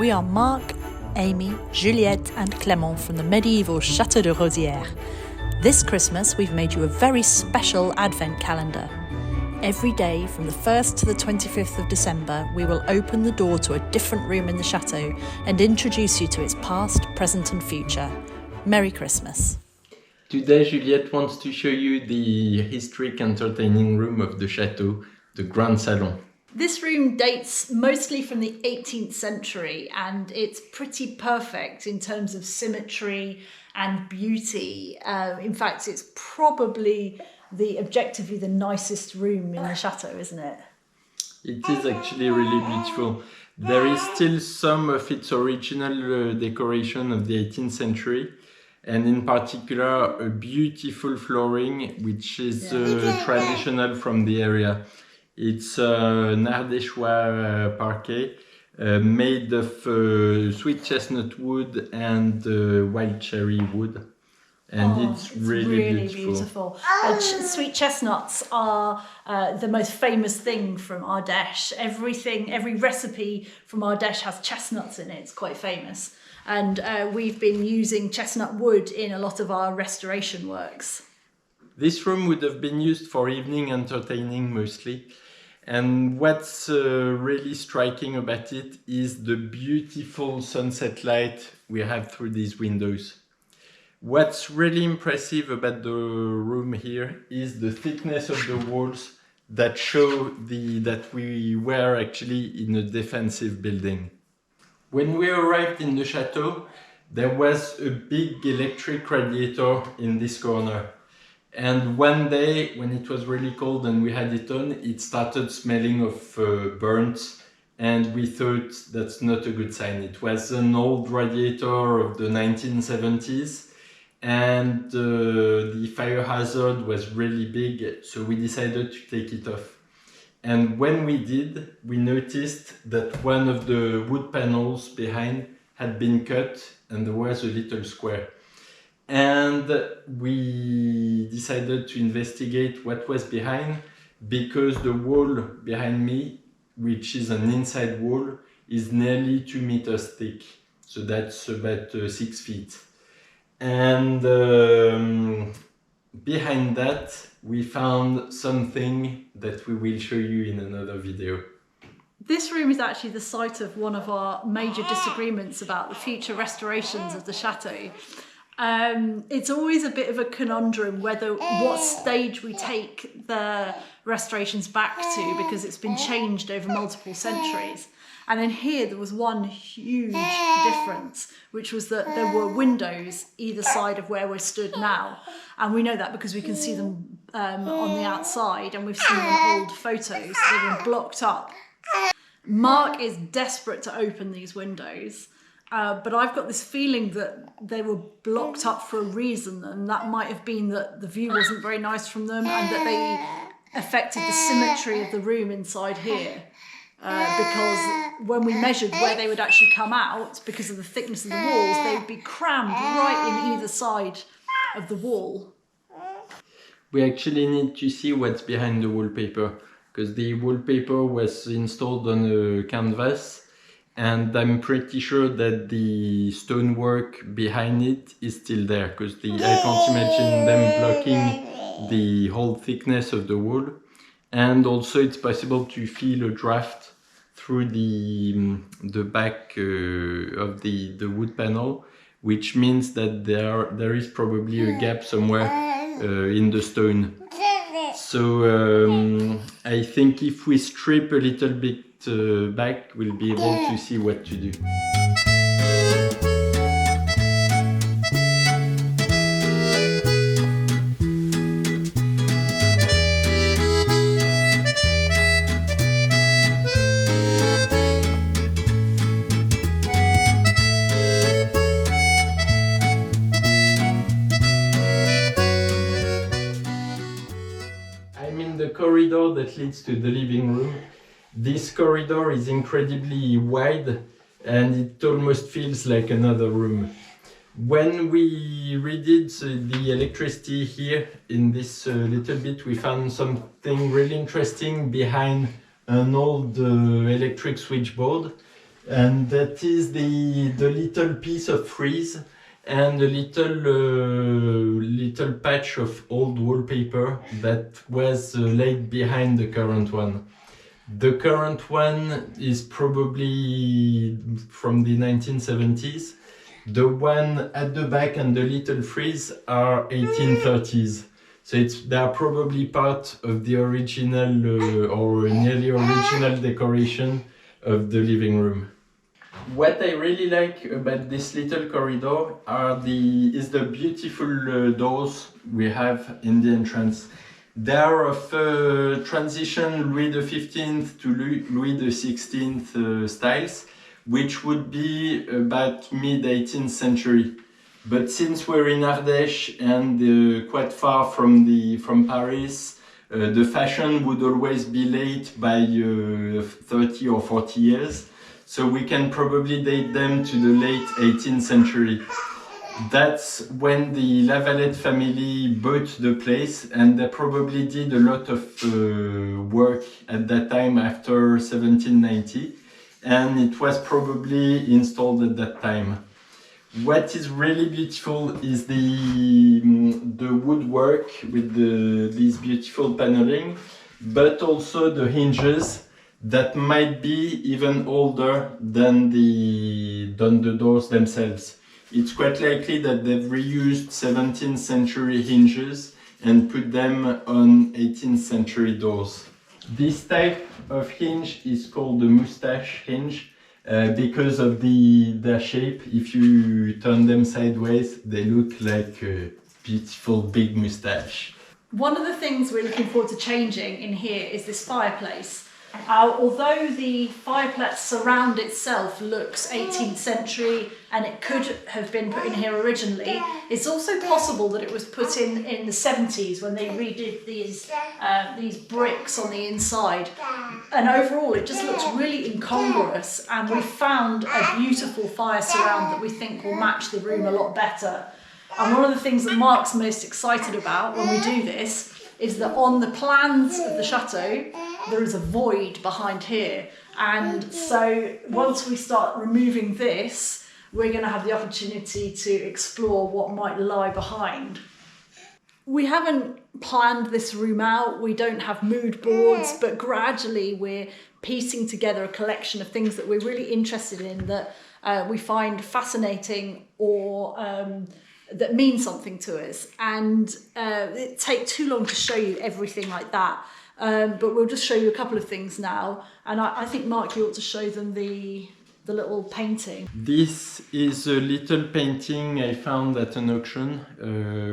We are Marc, Amy, Juliette and Clement from the medieval Château de Rosieres. This Christmas we've made you a very special Advent calendar. Every day from the 1st to the 25th of December we will open the door to a different room in the chateau and introduce you to its past, present and future. Merry Christmas. Today Juliette wants to show you the historic entertaining room of the chateau, the Grand Salon. This room dates mostly from the 18th century and it's pretty perfect in terms of symmetry and beauty. In fact, it's probably objectively the nicest room in the chateau, isn't it? It is actually really beautiful. There is still some of its original decoration of the 18th century, and in particular a beautiful flooring which is traditional from the area. It's an Ardéchois parquet made of sweet chestnut wood and wild cherry wood, and it's really beautiful. Sweet chestnuts are the most famous thing from Ardèche. Every recipe from Ardèche has chestnuts in it. It's quite famous, and we've been using chestnut wood in a lot of our restoration works. This room would have been used for evening entertaining mostly. And what's really striking about it is the beautiful sunset light we have through these windows. What's really impressive about the room here is the thickness of the walls that show that we were actually in a defensive building. When we arrived in the chateau, there was a big electric radiator in this corner. And one day, when it was really cold and we had it on, it started smelling of burnt, and we thought that's not a good sign. It was an old radiator of the 1970s, and the fire hazard was really big, so we decided to take it off. And when we did, we noticed that one of the wood panels behind had been cut, and there was a little square. And we decided to investigate what was behind, because the wall behind me, which is an inside wall, is nearly 2 meters thick. So that's about 6 feet. And behind that, we found something that we will show you in another video. This room is actually the site of one of our major disagreements about the future restorations of the chateau. It's always a bit of a conundrum what stage we take the restorations back to, because it's been changed over multiple centuries. And in here there was one huge difference, which was that there were windows either side of where we're stood now, and we know that because we can see them on the outside, and we've seen them in old photos. They've been blocked up. Marc is desperate to open these windows. But I've got this feeling that they were blocked up for a reason, and that might have been that the view wasn't very nice from them, and that they affected the symmetry of the room inside here. Because when we measured where they would actually come out, because of the thickness of the walls, they would be crammed right in either side of the wall. We actually need to see what's behind the wallpaper, because the wallpaper was installed on a canvas. And I'm pretty sure that the stonework behind it is still there, because I can't imagine them blocking the whole thickness of the wall. And also it's possible to feel a draft through the back of the wood panel, which means that there is probably a gap somewhere in the stone. So I think if we strip a little bit back, we'll be able to see what to do. I'm in the corridor that leads to the living room. This corridor is incredibly wide and it almost feels like another room. When we redid the electricity here in this little bit, we found something really interesting behind an old electric switchboard. And that is the little piece of frieze and a little patch of old wallpaper that was laid behind the current one. The current one is probably from the 1970s. The one at the back and the little frieze are 1830s. So they are probably part of the original or nearly original decoration of the living room. What I really like about this little corridor is the beautiful doors we have in the entrance. They are of transition Louis XV to Louis XVI styles, which would be about mid-18th century. But since we're in Ardèche and quite far from Paris, the fashion would always be late by 30 or 40 years. So we can probably date them to the late 18th century. That's when the Lavalette family bought the place, and they probably did a lot of work at that time after 1790, and it was probably installed at that time. What is really beautiful is the woodwork with these beautiful paneling, but also the hinges that might be even older than the doors themselves. It's quite likely that they've reused 17th century hinges and put them on 18th century doors. This type of hinge is called the moustache hinge because of their shape. If you turn them sideways, they look like a beautiful big moustache. One of the things we're looking forward to changing in here is this fireplace. Although the fireplace surround itself looks 18th century and it could have been put in here originally, it's also possible that it was put in the 70s when they redid these bricks on the inside. And overall it just looks really incongruous, and we found a beautiful fire surround that we think will match the room a lot better. And one of the things that Marc's most excited about when we do this is that on the plans of the chateau there is a void behind here, and so once we start removing this, we're going to have the opportunity to explore what might lie behind. We haven't planned this room out, we don't have mood boards, but gradually we're piecing together a collection of things that we're really interested in, that we find fascinating or that mean something to us, and it takes too long to show you everything like that, but we'll just show you a couple of things now, and I think Marc, you ought to show them the little painting. This is a little painting I found at an auction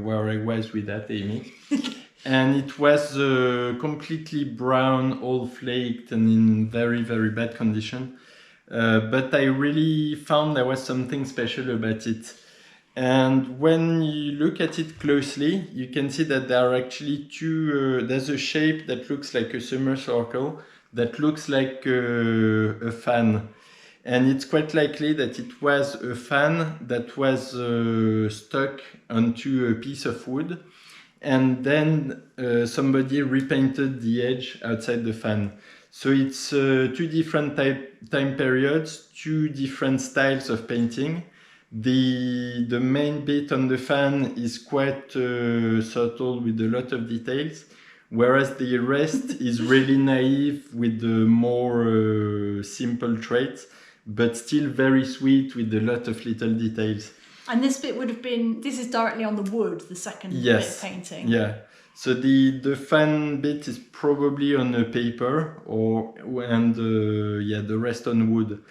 where I was with that Amy. And it was completely brown, all flaked and in very, very bad condition. But I really found there was something special about it. And when you look at it closely, you can see that there are actually there's a shape that looks like a semicircle, that looks like a fan. And it's quite likely that it was a fan that was stuck onto a piece of wood. And then somebody repainted the edge outside the fan. So it's two different time periods, two different styles of painting. The main bit on the fan is quite subtle with a lot of details, whereas the rest is really naive with the more simple traits, but still very sweet with a lot of little details. And this bit would have been, this is directly on the wood, the second bit of painting. Yeah. So the fan bit is probably on a paper, and the rest on wood.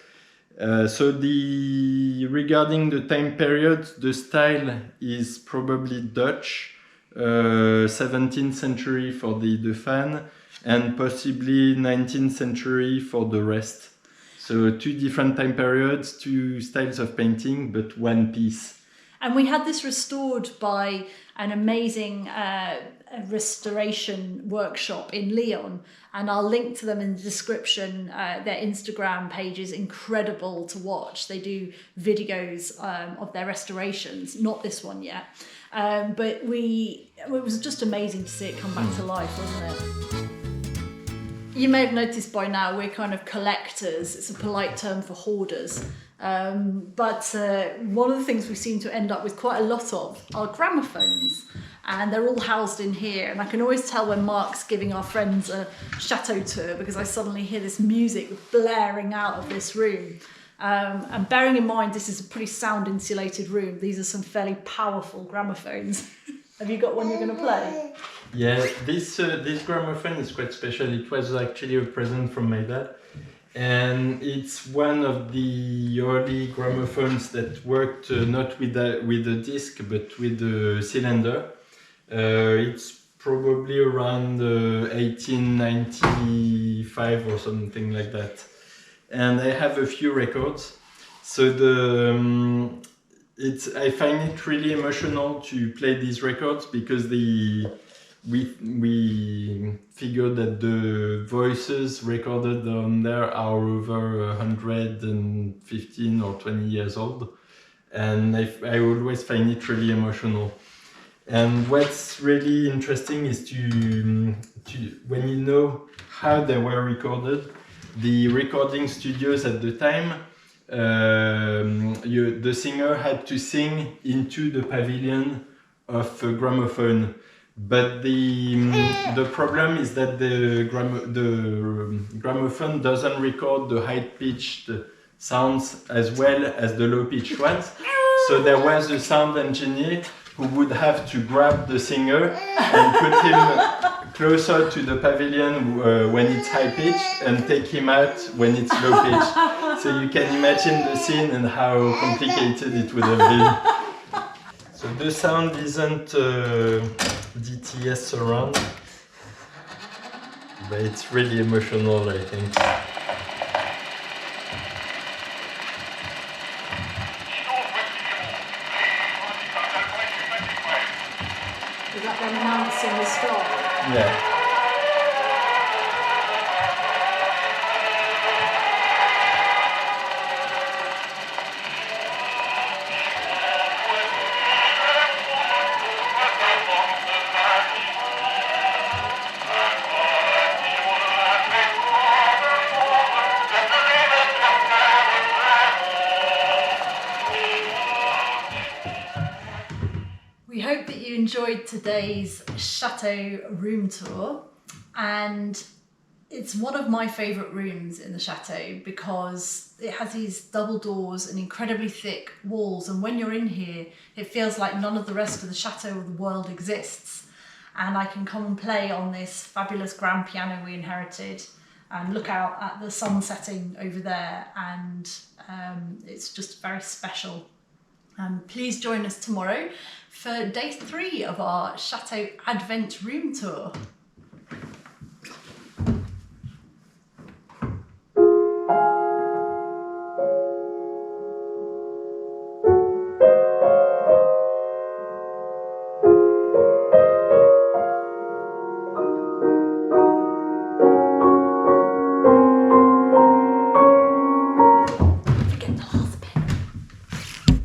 So regarding the time period, the style is probably Dutch, 17th century for the fan, and possibly 19th century for the rest. So two different time periods, two styles of painting, but one piece. And we had this restored by an amazing restoration workshop in Lyon, and I'll link to them in the description. Their Instagram page is incredible to watch. They do videos of their restorations, not this one yet, but it was just amazing to see it come back to life, wasn't it? You may have noticed by now we're kind of collectors. It's a polite term for hoarders. But one of the things we seem to end up with quite a lot of are gramophones. And they're all housed in here. And I can always tell when Marc's giving our friends a chateau tour because I suddenly hear this music blaring out of this room. And bearing in mind this is a pretty sound insulated room, these are some fairly powerful gramophones. Have you got one you're going to play? Yeah, this gramophone is quite special. It was actually a present from my dad. And it's one of the early gramophones that worked not with a disc but with a cylinder. It's probably around 1895 or something like that. And I have a few records. So I find it really emotional to play these records because we figured that the voices recorded on there are over 115 or 20 years old, and I always find it really emotional. And what's really interesting is to when you know how they were recorded, the recording studios at the time, the singer had to sing into the pavilion of a gramophone. But the problem is that the gramophone doesn't record the high-pitched sounds as well as the low-pitched ones. So there was a sound engineer who would have to grab the singer and put him closer to the pavilion when it's high-pitched and take him out when it's low-pitched. So you can imagine the scene and how complicated it would have been. So the sound isn't DTS surround, but it's really emotional, I think. Is that them announcing the start? Yeah. We hope that you enjoyed today's chateau room tour, and it's one of my favourite rooms in the chateau because it has these double doors and incredibly thick walls, and when you're in here it feels like none of the rest of the chateau or the world exists, and I can come and play on this fabulous grand piano we inherited and look out at the sun setting over there, and it's just very special. Please join us tomorrow for day 3 of our Chateau Advent room tour.